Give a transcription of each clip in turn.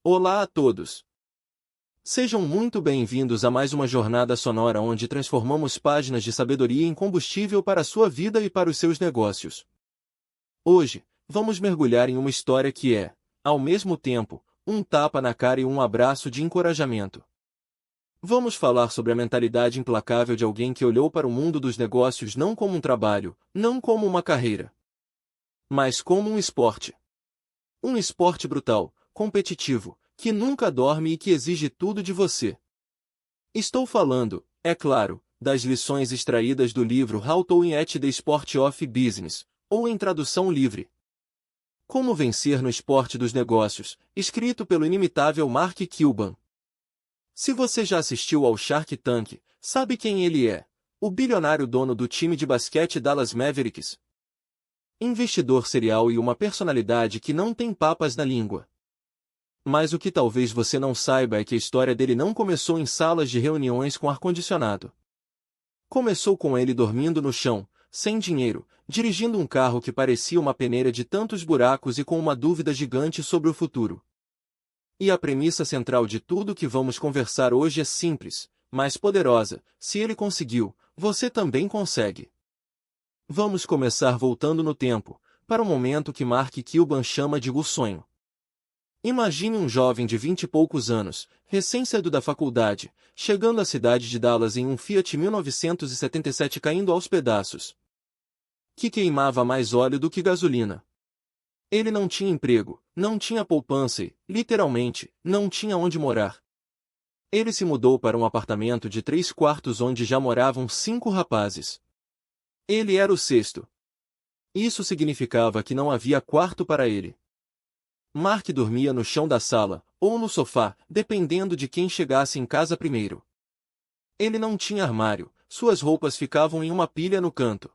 Olá a todos! Sejam muito bem-vindos a mais uma jornada sonora onde transformamos páginas de sabedoria em combustível para a sua vida e para os seus negócios. Hoje, vamos mergulhar em uma história que é, ao mesmo tempo, um tapa na cara e um abraço de encorajamento. Vamos falar sobre a mentalidade implacável de alguém que olhou para o mundo dos negócios não como um trabalho, não como uma carreira, mas como um esporte. Um esporte brutal, competitivo, que nunca dorme e que exige tudo de você. Estou falando, é claro, das lições extraídas do livro How to Win at the Sport of Business, ou em tradução livre, Como Vencer no Esporte dos Negócios, escrito pelo inimitável Mark Cuban. Se você já assistiu ao Shark Tank, sabe quem ele é, o bilionário dono do time de basquete Dallas Mavericks. Investidor serial e uma personalidade que não tem papas na língua. Mas o que talvez você não saiba é que a história dele não começou em salas de reuniões com ar-condicionado. Começou com ele dormindo no chão, sem dinheiro, dirigindo um carro que parecia uma peneira de tantos buracos e com uma dúvida gigante sobre o futuro. E a premissa central de tudo que vamos conversar hoje é simples, mas poderosa: se ele conseguiu, você também consegue. Vamos começar voltando no tempo, para o momento que Mark Cuban chama de o sonho. Imagine um jovem de 20 e poucos anos, recém-saído da faculdade, chegando à cidade de Dallas em um Fiat 1977 caindo aos pedaços, que queimava mais óleo do que gasolina. Ele não tinha emprego, não tinha poupança e, literalmente, não tinha onde morar. Ele se mudou para um apartamento de 3 quartos onde já moravam 5 rapazes. Ele era o sexto. Isso significava que não havia quarto para ele. Mark dormia no chão da sala, ou no sofá, dependendo de quem chegasse em casa primeiro. Ele não tinha armário, suas roupas ficavam em uma pilha no canto.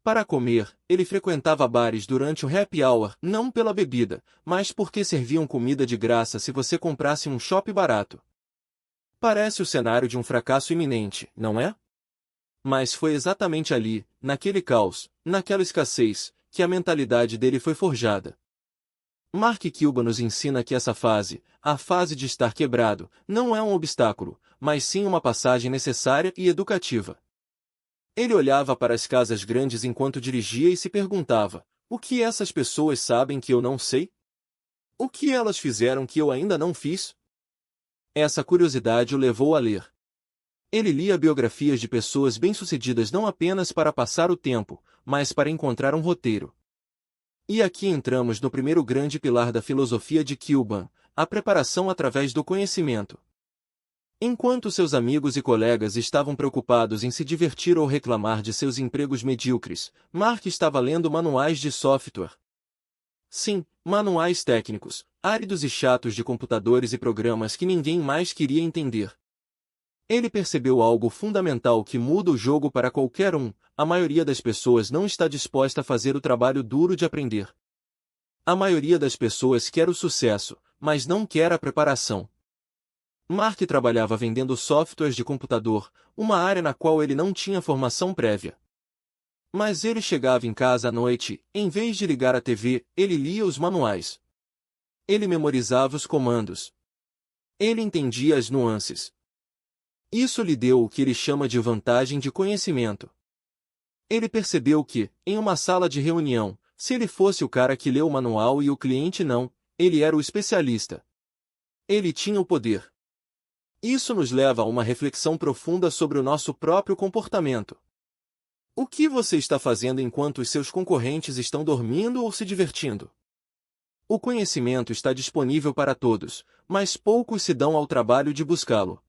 Para comer, ele frequentava bares durante o happy hour, não pela bebida, mas porque serviam comida de graça se você comprasse um chopp barato. Parece o cenário de um fracasso iminente, não é? Mas foi exatamente ali, naquele caos, naquela escassez, que a mentalidade dele foi forjada. Mark Cuban nos ensina que essa fase, a fase de estar quebrado, não é um obstáculo, mas sim uma passagem necessária e educativa. Ele olhava para as casas grandes enquanto dirigia e se perguntava: o que essas pessoas sabem que eu não sei? O que elas fizeram que eu ainda não fiz? Essa curiosidade o levou a ler. Ele lia biografias de pessoas bem-sucedidas não apenas para passar o tempo, mas para encontrar um roteiro. E aqui entramos no primeiro grande pilar da filosofia de Cuban, a preparação através do conhecimento. Enquanto seus amigos e colegas estavam preocupados em se divertir ou reclamar de seus empregos medíocres, Mark estava lendo manuais de software. Sim, manuais técnicos, áridos e chatos de computadores e programas que ninguém mais queria entender. Ele percebeu algo fundamental que muda o jogo para qualquer um: a maioria das pessoas não está disposta a fazer o trabalho duro de aprender. A maioria das pessoas quer o sucesso, mas não quer a preparação. Mark trabalhava vendendo softwares de computador, uma área na qual ele não tinha formação prévia. Mas ele chegava em casa à noite, em vez de ligar a TV, ele lia os manuais. Ele memorizava os comandos. Ele entendia as nuances. Isso lhe deu o que ele chama de vantagem de conhecimento. Ele percebeu que, em uma sala de reunião, se ele fosse o cara que leu o manual e o cliente não, ele era o especialista. Ele tinha o poder. Isso nos leva a uma reflexão profunda sobre o nosso próprio comportamento. O que você está fazendo enquanto os seus concorrentes estão dormindo ou se divertindo? O conhecimento está disponível para todos, mas poucos se dão ao trabalho de buscá-lo.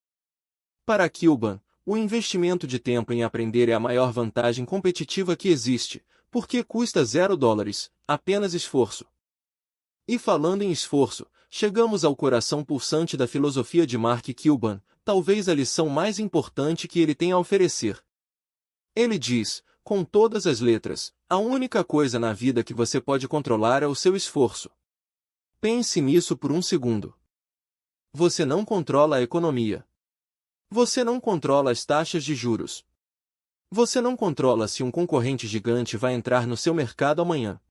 Para Cuban, o investimento de tempo em aprender é a maior vantagem competitiva que existe, porque custa $0, apenas esforço. E falando em esforço, chegamos ao coração pulsante da filosofia de Mark Cuban, talvez a lição mais importante que ele tem a oferecer. Ele diz, com todas as letras: a única coisa na vida que você pode controlar é o seu esforço. Pense nisso por um segundo. Você não controla a economia. Você não controla as taxas de juros. Você não controla se um concorrente gigante vai entrar no seu mercado amanhã.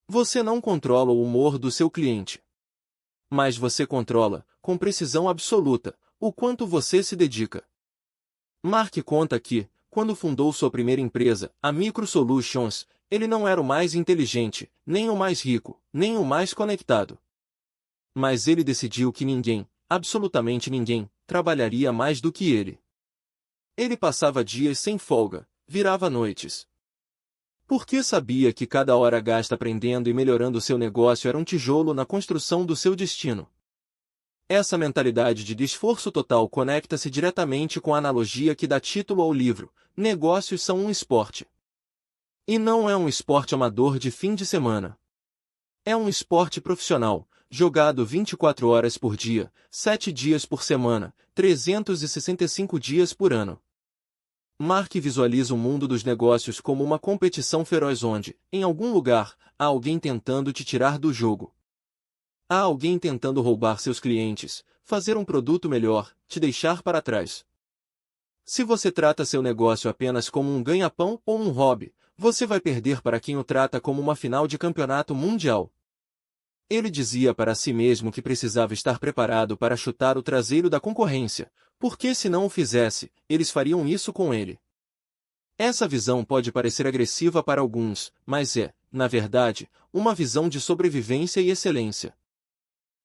Você não controla o humor do seu cliente. Mas você controla, com precisão absoluta, o quanto você se dedica. Mark conta que, quando fundou sua primeira empresa, a Micro Solutions, ele não era o mais inteligente, nem o mais rico, nem o mais conectado. Mas ele decidiu que ninguém, absolutamente ninguém, trabalharia mais do que ele. Ele passava dias sem folga, virava noites. Porque sabia que cada hora gasta aprendendo e melhorando seu negócio era um tijolo na construção do seu destino. Essa mentalidade de esforço total conecta-se diretamente com a analogia que dá título ao livro: Negócios são um esporte. E não é um esporte amador de fim de semana. É um esporte profissional, jogado 24 horas por dia, 7 dias por semana, 365 dias por ano. Mark visualiza o mundo dos negócios como uma competição feroz onde, em algum lugar, há alguém tentando te tirar do jogo. Há alguém tentando roubar seus clientes, fazer um produto melhor, te deixar para trás. Se você trata seu negócio apenas como um ganha-pão ou um hobby, você vai perder para quem o trata como uma final de campeonato mundial. Ele dizia para si mesmo que precisava estar preparado para chutar o traseiro da concorrência, porque se não o fizesse, eles fariam isso com ele. Essa visão pode parecer agressiva para alguns, mas é, na verdade, uma visão de sobrevivência e excelência.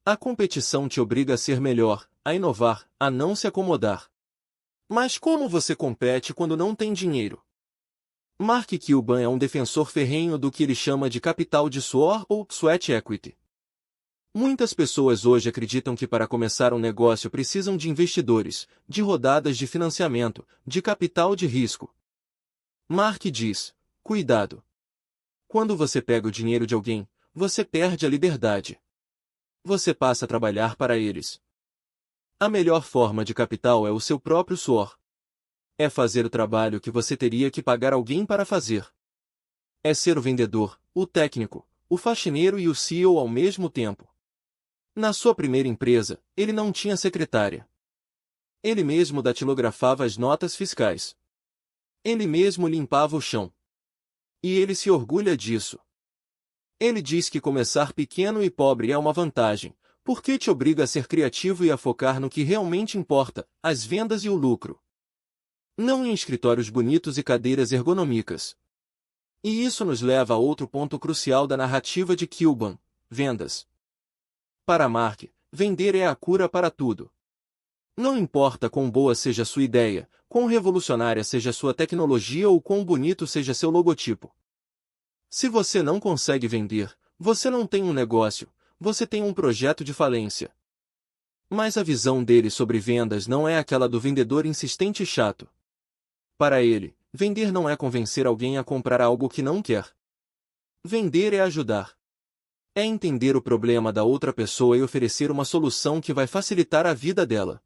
A competição te obriga a ser melhor, a inovar, a não se acomodar. Mas como você compete quando não tem dinheiro? Mark Cuban é um defensor ferrenho do que ele chama de capital de suor ou sweat equity. Muitas pessoas hoje acreditam que para começar um negócio precisam de investidores, de rodadas de financiamento, de capital de risco. Mark diz: cuidado. Quando você pega o dinheiro de alguém, você perde a liberdade. Você passa a trabalhar para eles. A melhor forma de capital é o seu próprio suor. É fazer o trabalho que você teria que pagar alguém para fazer. É ser o vendedor, o técnico, o faxineiro e o CEO ao mesmo tempo. Na sua primeira empresa, ele não tinha secretária. Ele mesmo datilografava as notas fiscais. Ele mesmo limpava o chão. E ele se orgulha disso. Ele diz que começar pequeno e pobre é uma vantagem, porque te obriga a ser criativo e a focar no que realmente importa, as vendas e o lucro. Não em escritórios bonitos e cadeiras ergonômicas. E isso nos leva a outro ponto crucial da narrativa de Cuban: vendas. Para Mark, vender é a cura para tudo. Não importa quão boa seja sua ideia, quão revolucionária seja sua tecnologia ou quão bonito seja seu logotipo. Se você não consegue vender, você não tem um negócio, você tem um projeto de falência. Mas a visão dele sobre vendas não é aquela do vendedor insistente e chato. Para ele, vender não é convencer alguém a comprar algo que não quer. Vender é ajudar. É entender o problema da outra pessoa e oferecer uma solução que vai facilitar a vida dela.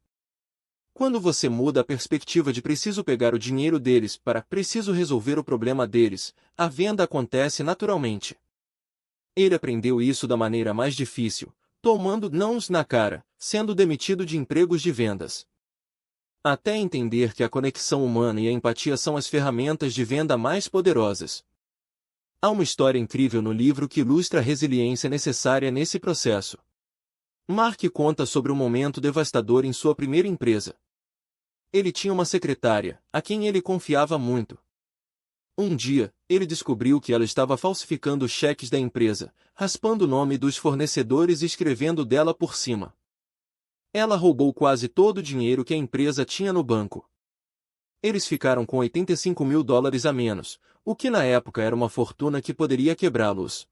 Quando você muda a perspectiva de preciso pegar o dinheiro deles para preciso resolver o problema deles, a venda acontece naturalmente. Ele aprendeu isso da maneira mais difícil, tomando nãos na cara, sendo demitido de empregos de vendas. Até entender que a conexão humana e a empatia são as ferramentas de venda mais poderosas. Há uma história incrível no livro que ilustra a resiliência necessária nesse processo. Mark conta sobre um momento devastador em sua primeira empresa. Ele tinha uma secretária, a quem ele confiava muito. Um dia, ele descobriu que ela estava falsificando os cheques da empresa, raspando o nome dos fornecedores e escrevendo dela por cima. Ela roubou quase todo o dinheiro que a empresa tinha no banco. Eles ficaram com $85.000 a menos, o que na época era uma fortuna que poderia quebrá-los.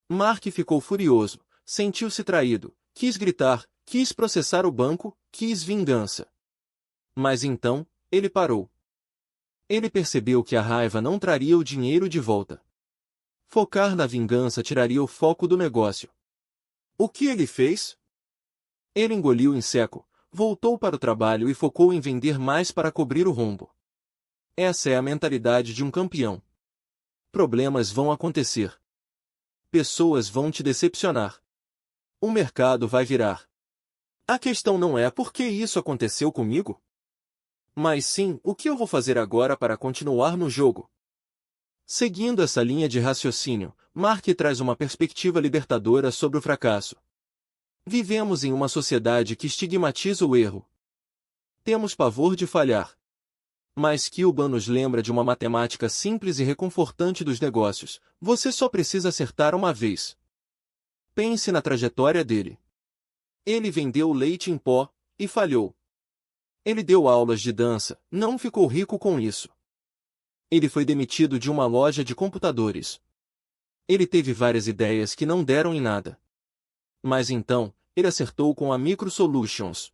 Mark ficou furioso, sentiu-se traído, quis gritar, quis processar o banco, quis vingança. Mas então, ele parou. Ele percebeu que a raiva não traria o dinheiro de volta. Focar na vingança tiraria o foco do negócio. O que ele fez? Ele engoliu em seco, voltou para o trabalho e focou em vender mais para cobrir o rombo. Essa é a mentalidade de um campeão. Problemas vão acontecer. Pessoas vão te decepcionar. O mercado vai virar. A questão não é por que isso aconteceu comigo? Mas sim, o que eu vou fazer agora para continuar no jogo? Seguindo essa linha de raciocínio, Mark traz uma perspectiva libertadora sobre o fracasso. Vivemos em uma sociedade que estigmatiza o erro. Temos pavor de falhar. Mas Kilban nos lembra de uma matemática simples e reconfortante dos negócios. Você só precisa acertar uma vez. Pense na trajetória dele. Ele vendeu leite em pó, e falhou. Ele deu aulas de dança, não ficou rico com isso. Ele foi demitido de uma loja de computadores. Ele teve várias ideias que não deram em nada. Mas então, ele acertou com a Micro Solutions.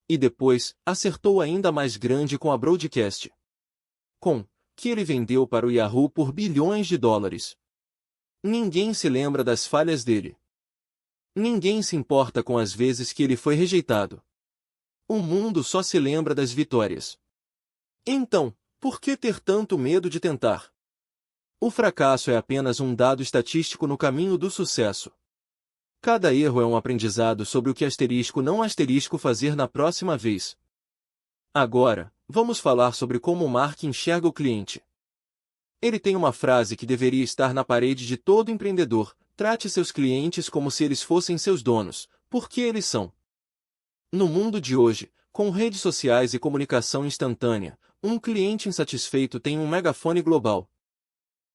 E depois, acertou ainda mais grande com a Broadcast. Que ele vendeu para o Yahoo por bilhões de dólares. Ninguém se lembra das falhas dele. Ninguém se importa com as vezes que ele foi rejeitado. O mundo só se lembra das vitórias. Então, por que ter tanto medo de tentar? O fracasso é apenas um dado estatístico no caminho do sucesso. Cada erro é um aprendizado sobre o que não fazer na próxima vez. Agora, vamos falar sobre como o Mark enxerga o cliente. Ele tem uma frase que deveria estar na parede de todo empreendedor: trate seus clientes como se eles fossem seus donos, porque eles são. No mundo de hoje, com redes sociais e comunicação instantânea, um cliente insatisfeito tem um megafone global.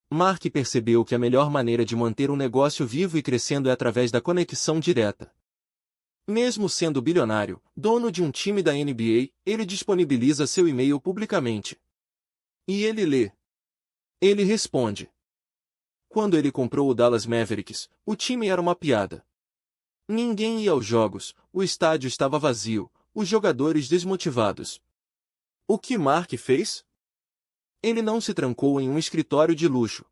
Mark percebeu que a melhor maneira de manter um negócio vivo e crescendo é através da conexão direta. Mesmo sendo bilionário, dono de um time da NBA, ele disponibiliza seu e-mail publicamente. E ele lê. Ele responde. Quando ele comprou o Dallas Mavericks, o time era uma piada. Ninguém ia aos jogos, o estádio estava vazio, os jogadores desmotivados. O que Mark fez? Ele não se trancou em um escritório de luxo.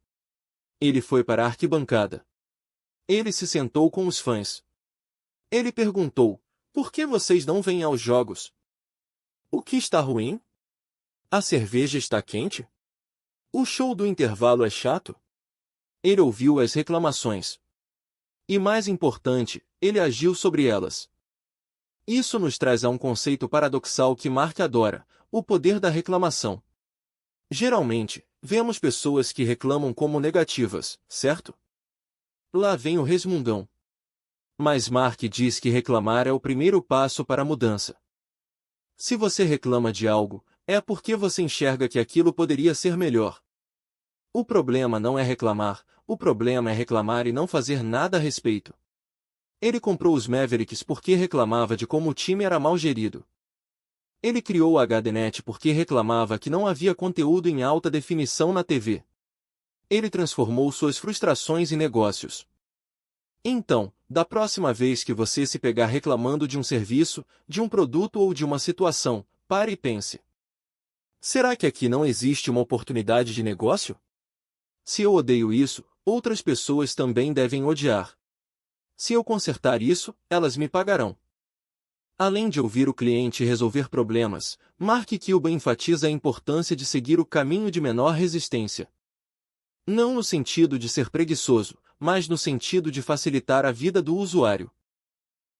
Ele foi para a arquibancada. Ele se sentou com os fãs. Ele perguntou: por que vocês não vêm aos jogos? O que está ruim? A cerveja está quente? O show do intervalo é chato? Ele ouviu as reclamações. E mais importante, ele agiu sobre elas. Isso nos traz a um conceito paradoxal que Mark adora: o poder da reclamação. Geralmente, vemos pessoas que reclamam como negativas, certo? Lá vem o resmungão. Mas Mark diz que reclamar é o primeiro passo para a mudança. Se você reclama de algo, é porque você enxerga que aquilo poderia ser melhor. O problema não é reclamar, o problema é reclamar e não fazer nada a respeito. Ele comprou os Mavericks porque reclamava de como o time era mal gerido. Ele criou o HDNet porque reclamava que não havia conteúdo em alta definição na TV. Ele transformou suas frustrações em negócios. Então, da próxima vez que você se pegar reclamando de um serviço, de um produto ou de uma situação, pare e pense. Será que aqui não existe uma oportunidade de negócio? Se eu odeio isso, outras pessoas também devem odiar. Se eu consertar isso, elas me pagarão. Além de ouvir o cliente e resolver problemas, Mark Cuban enfatiza a importância de seguir o caminho de menor resistência. Não no sentido de ser preguiçoso, mas no sentido de facilitar a vida do usuário.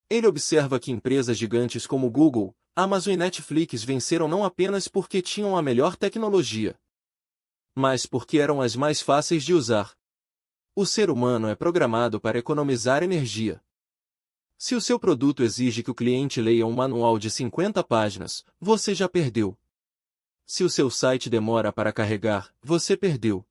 Ele observa que empresas gigantes como Google, Amazon e Netflix venceram não apenas porque tinham a melhor tecnologia, mas porque eram as mais fáceis de usar. O ser humano é programado para economizar energia. Se o seu produto exige que o cliente leia um manual de 50 páginas, você já perdeu. Se o seu site demora para carregar, você perdeu.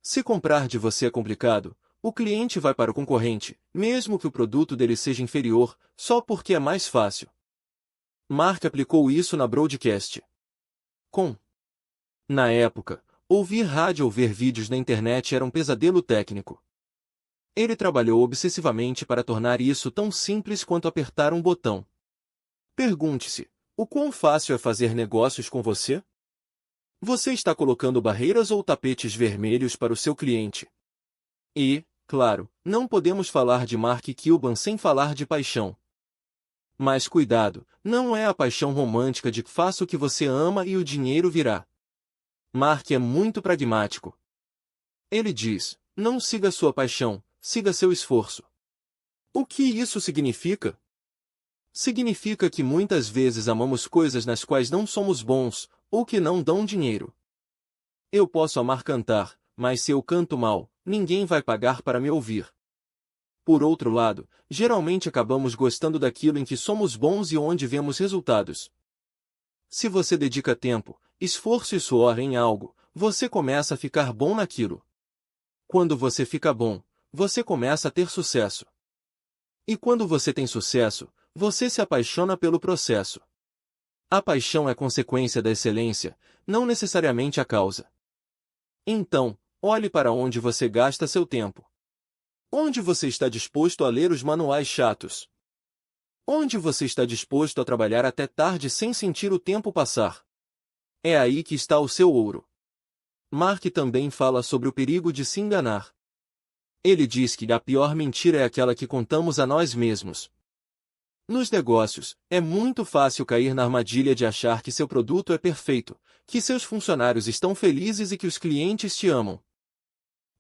Se comprar de você é complicado, o cliente vai para o concorrente, mesmo que o produto dele seja inferior, só porque é mais fácil. Mark aplicou isso na Broadcast. Na época, ouvir rádio ou ver vídeos na internet era um pesadelo técnico. Ele trabalhou obsessivamente para tornar isso tão simples quanto apertar um botão. Pergunte-se: o quão fácil é fazer negócios com você? Você está colocando barreiras ou tapetes vermelhos para o seu cliente? E, claro, não podemos falar de Mark Cuban sem falar de paixão. Mas cuidado, não é a paixão romântica de faça o que você ama e o dinheiro virá. Mark é muito pragmático. Ele diz: não siga sua paixão, siga seu esforço. O que isso significa? Significa que muitas vezes amamos coisas nas quais não somos bons, ou que não dão dinheiro. Eu posso amar cantar, mas se eu canto mal, ninguém vai pagar para me ouvir. Por outro lado, geralmente acabamos gostando daquilo em que somos bons e onde vemos resultados. Se você dedica tempo, esforço e suor em algo, você começa a ficar bom naquilo. Quando você fica bom, você começa a ter sucesso. E quando você tem sucesso, você se apaixona pelo processo. A paixão é consequência da excelência, não necessariamente a causa. Então, olhe para onde você gasta seu tempo. Onde você está disposto a ler os manuais chatos? Onde você está disposto a trabalhar até tarde sem sentir o tempo passar? É aí que está o seu ouro. Mark também fala sobre o perigo de se enganar. Ele diz que a pior mentira é aquela que contamos a nós mesmos. Nos negócios, é muito fácil cair na armadilha de achar que seu produto é perfeito, que seus funcionários estão felizes e que os clientes te amam.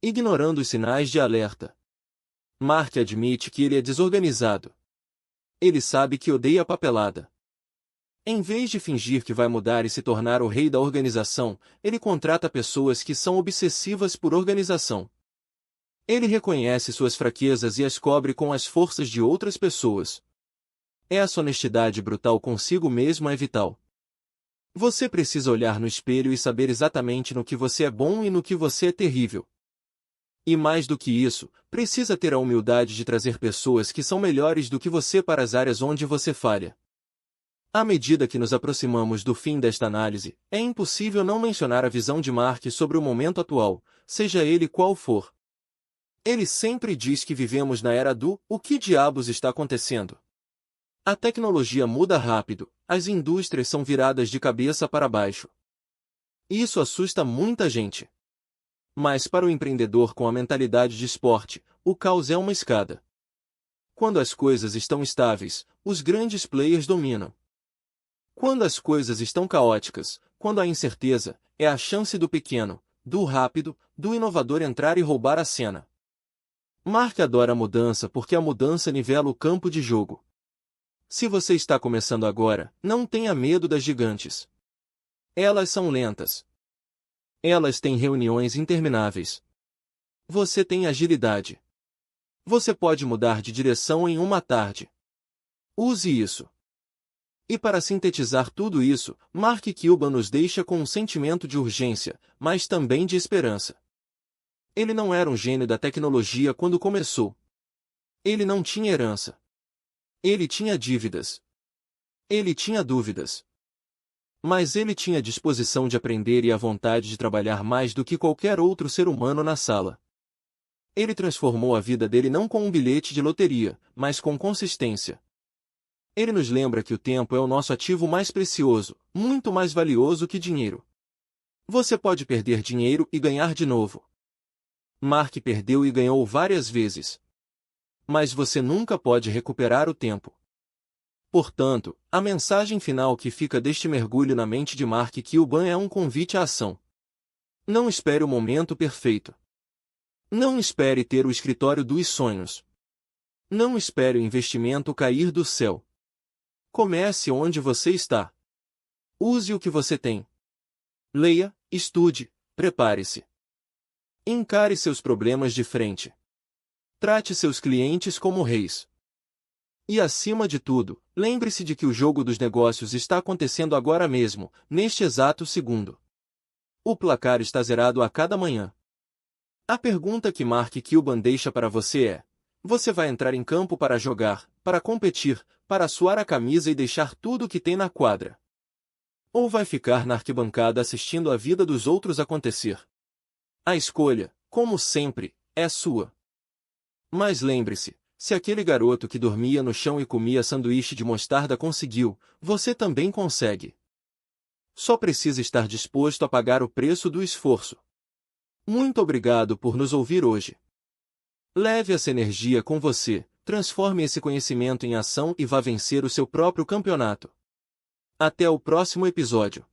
Ignorando os sinais de alerta. Mark admite que ele é desorganizado. Ele sabe que odeia papelada. Em vez de fingir que vai mudar e se tornar o rei da organização, ele contrata pessoas que são obsessivas por organização. Ele reconhece suas fraquezas e as cobre com as forças de outras pessoas. Essa honestidade brutal consigo mesmo é vital. Você precisa olhar no espelho e saber exatamente no que você é bom e no que você é terrível. E mais do que isso, precisa ter a humildade de trazer pessoas que são melhores do que você para as áreas onde você falha. À medida que nos aproximamos do fim desta análise, é impossível não mencionar a visão de Mark sobre o momento atual, seja ele qual for. Ele sempre diz que vivemos na era do "o que diabos está acontecendo?". A tecnologia muda rápido, as indústrias são viradas de cabeça para baixo. Isso assusta muita gente. Mas para o empreendedor com a mentalidade de esporte, o caos é uma escada. Quando as coisas estão estáveis, os grandes players dominam. Quando as coisas estão caóticas, quando há incerteza, é a chance do pequeno, do rápido, do inovador entrar e roubar a cena. Mark adora a mudança porque a mudança nivela o campo de jogo. Se você está começando agora, não tenha medo das gigantes. Elas são lentas. Elas têm reuniões intermináveis. Você tem agilidade. Você pode mudar de direção em uma tarde. Use isso. E para sintetizar tudo isso, Mark Cuban nos deixa com um sentimento de urgência, mas também de esperança. Ele não era um gênio da tecnologia quando começou. Ele não tinha herança. Ele tinha dívidas. Ele tinha dúvidas. Mas ele tinha a disposição de aprender e a vontade de trabalhar mais do que qualquer outro ser humano na sala. Ele transformou a vida dele não com um bilhete de loteria, mas com consistência. Ele nos lembra que o tempo é o nosso ativo mais precioso, muito mais valioso que dinheiro. Você pode perder dinheiro e ganhar de novo. Mark perdeu e ganhou várias vezes. Mas você nunca pode recuperar o tempo. Portanto, a mensagem final que fica deste mergulho na mente de Mark Cuban é um convite à ação. Não espere o momento perfeito. Não espere ter o escritório dos sonhos. Não espere o investimento cair do céu. Comece onde você está. Use o que você tem. Leia, estude, prepare-se. Encare seus problemas de frente. Trate seus clientes como reis. E acima de tudo, lembre-se de que o jogo dos negócios está acontecendo agora mesmo, neste exato segundo. O placar está zerado a cada manhã. A pergunta que Mark Cuban deixa para você é: você vai entrar em campo para jogar, para competir, para suar a camisa e deixar tudo o que tem na quadra? Ou vai ficar na arquibancada assistindo a vida dos outros acontecer? A escolha, como sempre, é sua. Mas lembre-se, se aquele garoto que dormia no chão e comia sanduíche de mostarda conseguiu, você também consegue. Só precisa estar disposto a pagar o preço do esforço. Muito obrigado por nos ouvir hoje. Leve essa energia com você, transforme esse conhecimento em ação e vá vencer o seu próprio campeonato. Até o próximo episódio.